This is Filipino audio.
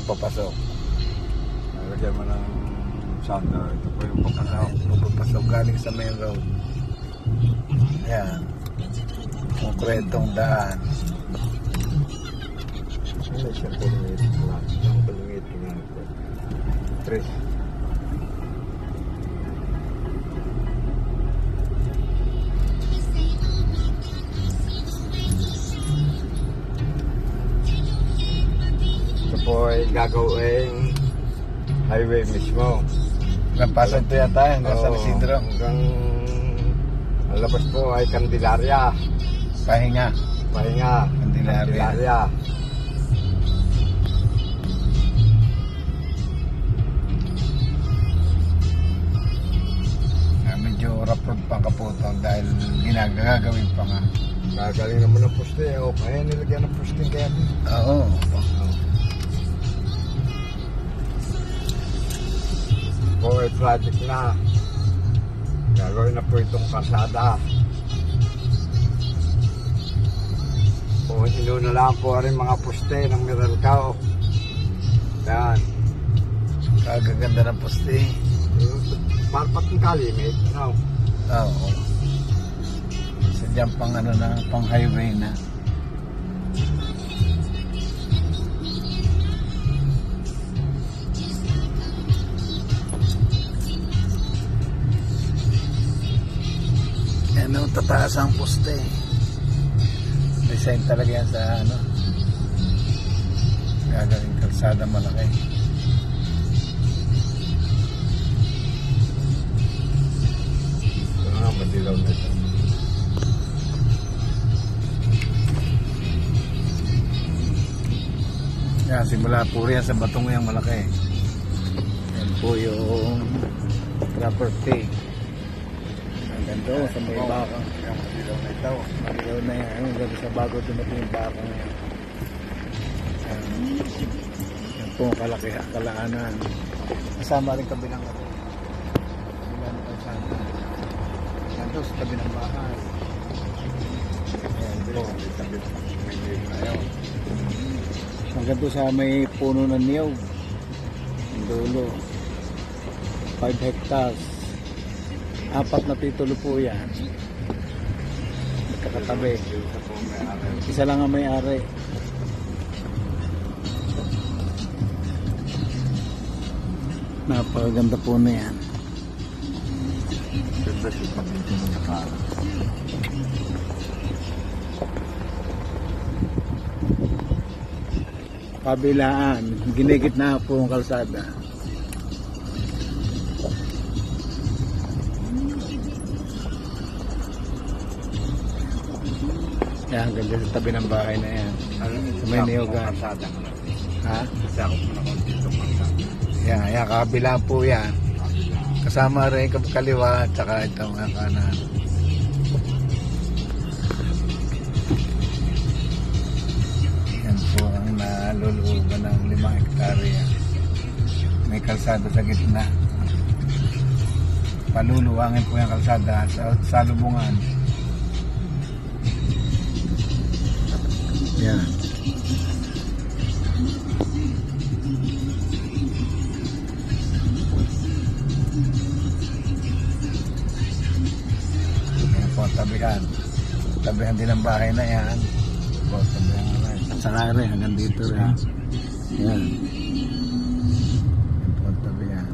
ang papasok. Lagyan mo ng sander. Ito po yung papasok. Papasok galing sa main road. Ayan. Konkretong daan. Ano siya kilometer na? Isang kilometer na ito. 3. Ito po ay gagawing highway mismo. Napasan to yata hanggang San Isidro. Hanggang ang labas po ay Candelaria. Pahinga. Candelaria. Medyo rough road pang Kaputong dahil ginagagawin pa nga. Gagaling naman ng poste. O, kaya nilagyan ng poste kaya. Oo. Po ay project na. Gagawin na po itong kalsada. Po, inuna lang po rin mga poste ng Meralcao. Yan. Kagaganda ng poste. Marpat ng kalimit. No? Oo. Sadyang pang ano na, pang highway na. Ano, tataas ang poste. Design talaga yan sa ano, gagawing kalsada malaki. Ito na madilaw na ito. Yan, simula po yan sa batong yung malaki. Yan po yung property. Hanggang doon sa may bakang. Yan, madilaw na ito. Maligaw na yan. Hanggang sa bago dumating yung bakang yan. Yan po ang kalaanan. Kasama rin kabilang ako. Kabilang kalsada. Yan doon sa tabi ng bahay. Yan po. May nilo na yun. Hanggang doon sa may puno ng niyog. Ang dulo. 5 hectares. 4 na titulo po yan. Magkakatabi. Isa po may ari. Isa lang ang may-ari. Napakaganda po na yan. Ganda siya pa dito ng nakara. Kabilaan, ginigitna po ang kalsada. Yan, ganda sa tabi ng bahay na yan. Sa may niyogan. Kalsada mo na. Ha? Kasi ako po na kung dito kalsada. Yan, kabilaan po yan. Kasama rin yung kaliwa at saka itong kanan. Yan po ang naluluban ng 5 hektarya. May kalsada sa gitna. Paluluwangin po yung kalsada sa lubungan. Yan. Yan po ang tabihan. Tabihan din ang bahay na yan. Po, tabihan na rin. At saka rin, hanggang dito rin. Yan. Yan po ang tabihan.